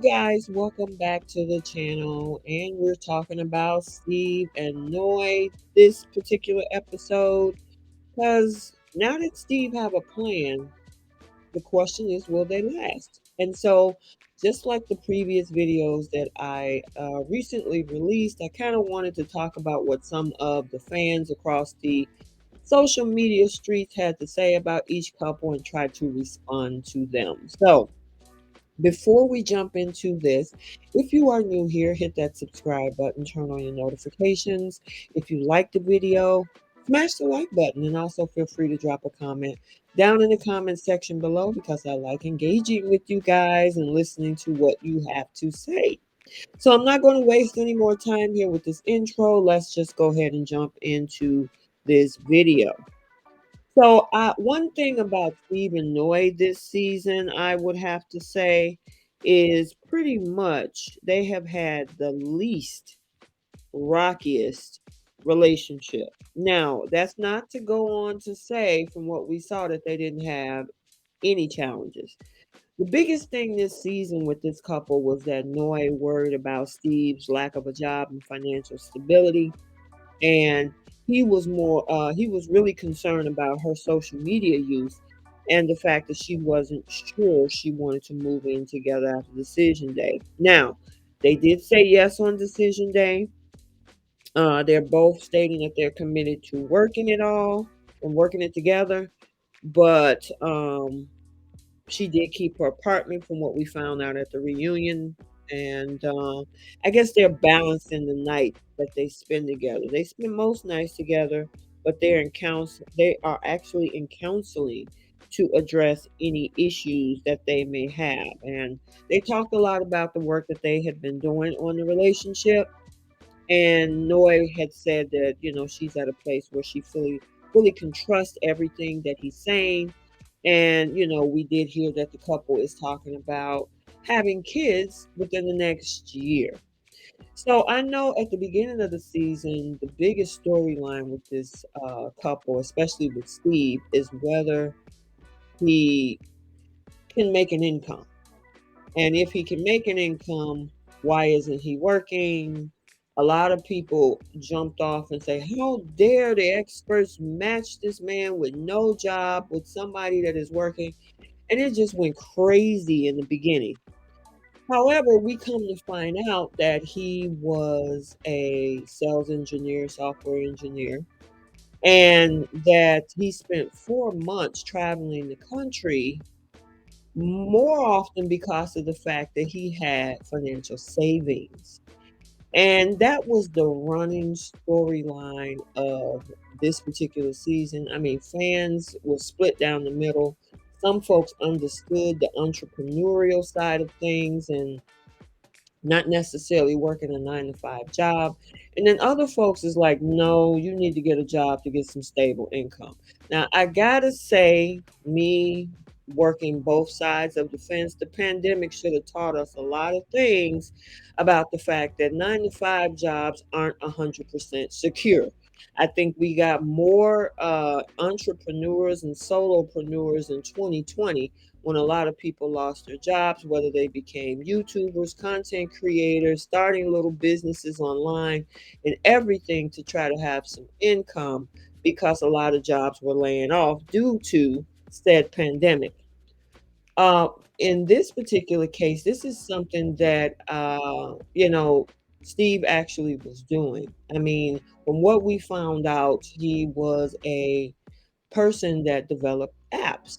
guys, welcome back to the channel. And we're talking about Steve and Noy this particular episode. Because now that Steve have a plan, the question is, will they last? And so, just like the previous videos that I recently released, I kind of wanted to talk about what some of the fans across the social media streets had to say about each couple and try to respond to them. So, before we jump into this, if you are new here, hit that subscribe button, turn on your notifications. If you like the video, smash the like button, and also feel free to drop a comment down in the comment section below because I like engaging with you guys and listening to what you have to say. So I'm not going to waste any more time here with this intro. Let's just go ahead and jump into this video. So, one thing about Stephen Noy this season, I would have to say, is pretty much they have had the least rockiest relationship. Now, that's not to go on to say from what we saw that they didn't have any challenges. The biggest thing this season with this couple was that Noy worried about Steve's lack of a job and financial stability, and he was really concerned about her social media use and the fact that she wasn't sure she wanted to move in together after decision day. Now, they did say yes on decision day. They're both stating that they're committed to working it all and working it together, but she did keep her apartment from what we found out at the reunion. And I guess they're balancing the night that they spend together. They spend most nights together, but they're in counsel. They are actually in counseling to address any issues that they may have. And they talked a lot about the work that they had been doing on the relationship. And Noy had said that, she's at a place where she fully can trust everything that he's saying. And, we did hear that the couple is talking about having kids within the next year. So I know at the beginning of the season, the biggest storyline with this couple, especially with Steve, is whether he can make an income. And if he can make an income, why isn't he working? A lot of people jumped off and say, how dare the experts match this man with no job with somebody that is working? And it just went crazy in the beginning. However, we come to find out that he was a sales engineer, software engineer, and that he spent 4 months traveling the country more often because of the fact that he had financial savings. And that was the running storyline of this particular season. I mean, fans were split down the middle. Some folks understood the entrepreneurial side of things and not necessarily working a 9 to 5 job. And then other folks is like, no, you need to get a job to get some stable income. Now, I gotta say, me working both sides of the fence, the pandemic should have taught us a lot of things about the fact that 9 to 5 jobs aren't 100% secure. I think we got more entrepreneurs and solopreneurs in 2020 when a lot of people lost their jobs, whether they became YouTubers, content creators, starting little businesses online, and everything to try to have some income because a lot of jobs were laying off due to said pandemic. Uh, in this particular case, this is something that, Steve actually was doing. I mean, from what we found out, he was a person that developed apps.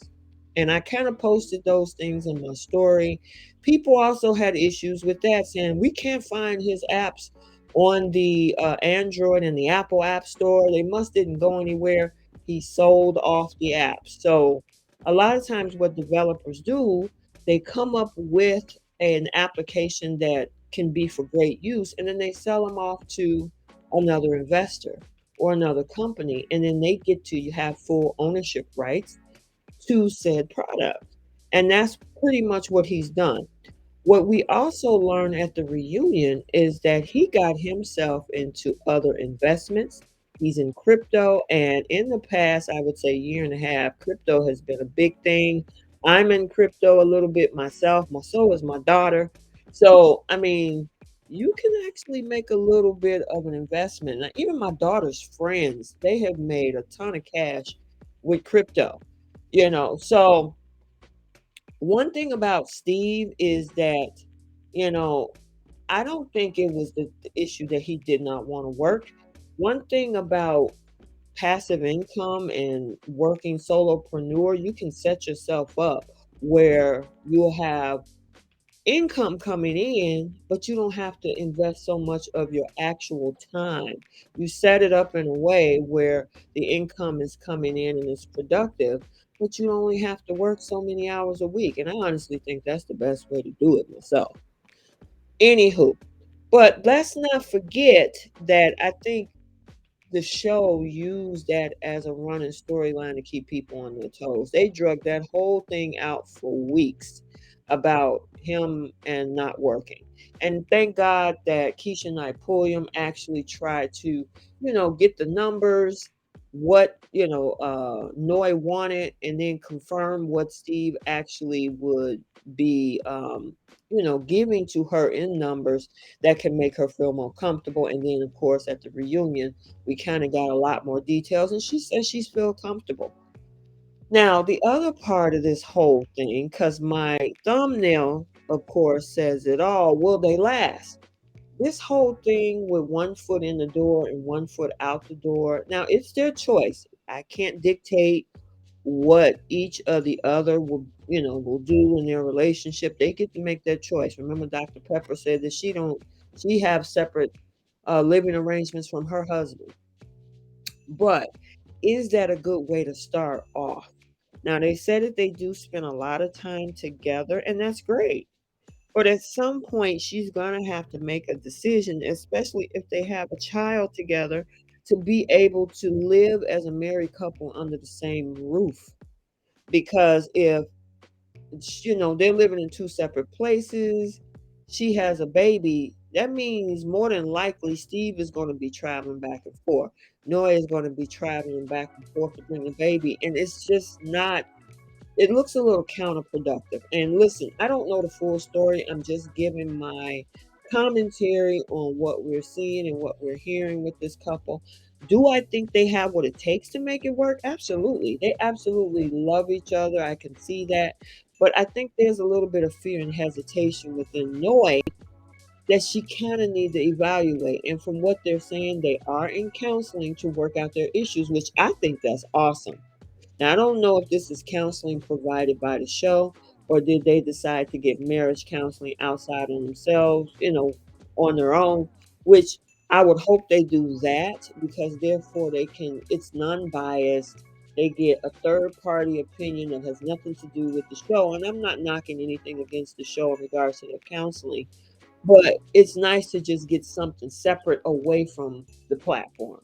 And I kind of posted those things in my story. People also had issues with that, saying we can't find his apps on the Android and the Apple App Store. They must didn't go anywhere. He sold off the apps. So a lot of times what developers do, they come up with an application that can be for great use, and then they sell them off to another investor or another company, and then they get to have full ownership rights to said product. And that's pretty much what he's done. What we also learned at the reunion is that he got himself into other investments. He's in crypto, and in the past, I would say year and a half, crypto has been a big thing. I'm in crypto a little bit myself. So is my daughter. So, I mean, you can actually make a little bit of an investment. Now, even my daughter's friends, they have made a ton of cash with crypto, you know. So, one thing about Steve is that, you know, I don't think it was the issue that he did not want to work. One thing about passive income and working solopreneur, you can set yourself up where you'll have income coming in, but you don't have to invest so much of your actual time. You set it up in a way where the income is coming in and it's productive, but you only have to work so many hours a week. And I honestly think that's the best way to do it myself. Anywho, but let's not forget that I think the show used that as a running storyline to keep people on their toes. They drug that whole thing out for weeks about him and not working. And thank God that Keisha Knight Pulliam actually tried to, get the numbers, what, Noy wanted, and then confirm what Steve actually would be, giving to her in numbers that can make her feel more comfortable. And then, of course, at the reunion, we kinda got a lot more details, and she says she's feel comfortable. Now, the other part of this whole thing, because my thumbnail, of course, says it all, will they last? This whole thing with one foot in the door and one foot out the door, now it's their choice. I can't dictate what each of the other will do in their relationship. They get to make that choice. Remember, Dr. Pepper said that she have separate living arrangements from her husband. But is that a good way to start off? Now, they said that they do spend a lot of time together, and that's great. But at some point, she's going to have to make a decision, especially if they have a child together, to be able to live as a married couple under the same roof. Because if they're living in two separate places. She has a baby. That means more than likely Steve is going to be traveling back and forth. Noah is going to be traveling back and forth to bring the baby. And it's just not, it looks a little counterproductive. And listen, I don't know the full story. I'm just giving my commentary on what we're seeing and what we're hearing with this couple. Do I think they have what it takes to make it work? Absolutely. They absolutely love each other. I can see that. But I think there's a little bit of fear and hesitation within Noe that she kind of needs to evaluate. And from what they're saying, they are in counseling to work out their issues, which I think that's awesome. Now, I don't know if this is counseling provided by the show or did they decide to get marriage counseling outside on themselves, on their own, which I would hope they do that because therefore it's non biased. They get a third party opinion that has nothing to do with the show. And I'm not knocking anything against the show in regards to their counseling, but it's nice to just get something separate away from the platform.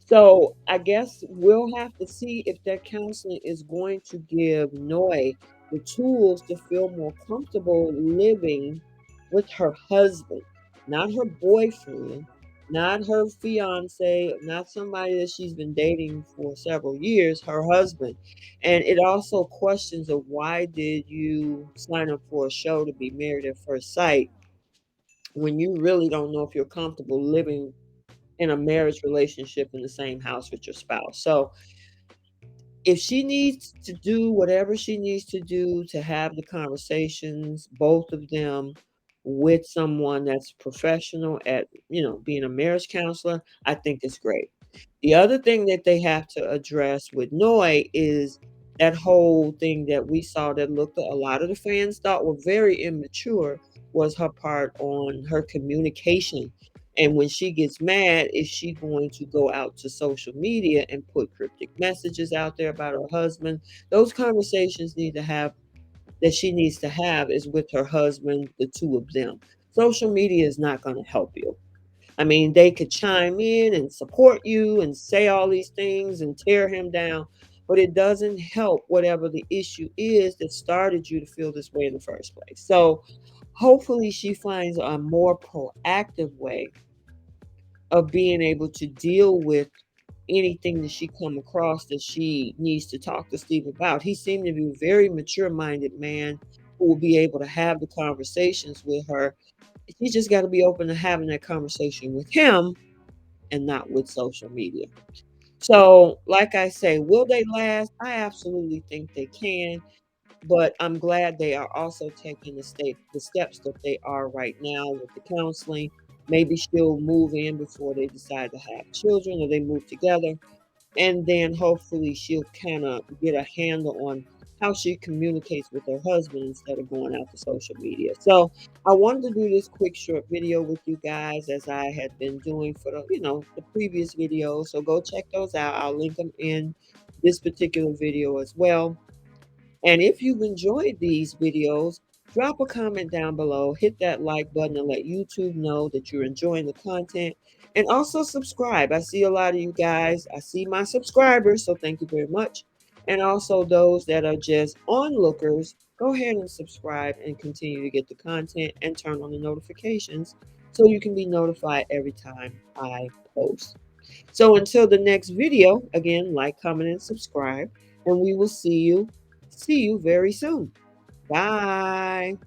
So I guess we'll have to see if that counseling is going to give Noe the tools to feel more comfortable living with her husband, not her boyfriend, not her fiance, not somebody that she's been dating for several years, her husband. And it also questions of why did you sign up for a show to be married at first sight when you really don't know if you're comfortable living in a marriage relationship in the same house with your spouse. So if she needs to do whatever she needs to do to have the conversations, both of them, with someone that's professional at, being a marriage counselor, I think it's great. The other thing that they have to address with Noi is that whole thing that we saw that looked a lot of the fans thought were very immature was her part on her communication. And when she gets mad, is she going to go out to social media and put cryptic messages out there about her husband? Those conversations need to have that she needs to have is with her husband, the two of them. Social media is not going to help you. I mean, they could chime in and support you and say all these things and tear him down, but it doesn't help whatever the issue is that started you to feel this way in the first place. So hopefully she finds a more proactive way of being able to deal with anything that she come across that she needs to talk to Steve about. He seemed to be a very mature minded man. who will be able to have the conversations with her. She just got to be open to having that conversation with him and not with social media. So, like I say, will they last? I absolutely think they can, but I'm glad they are also taking the steps that they are right now with the counseling. Maybe she'll move in before they decide to have children or they move together. And then hopefully she'll kinda get a handle on how she communicates with her husband instead of going out to social media. So, I wanted to do this quick short video with you guys as I had been doing for the previous videos. So go check those out. I'll link them in this particular video as well. And if you've enjoyed these videos, drop a comment down below, hit that like button and let YouTube know that you're enjoying the content. And also subscribe. I see a lot of you guys. I see my subscribers, so thank you very much. And also those that are just onlookers, go ahead and subscribe and continue to get the content and turn on the notifications so you can be notified every time I post. So until the next video, again, like, comment, and subscribe, and we will see you very soon. Bye.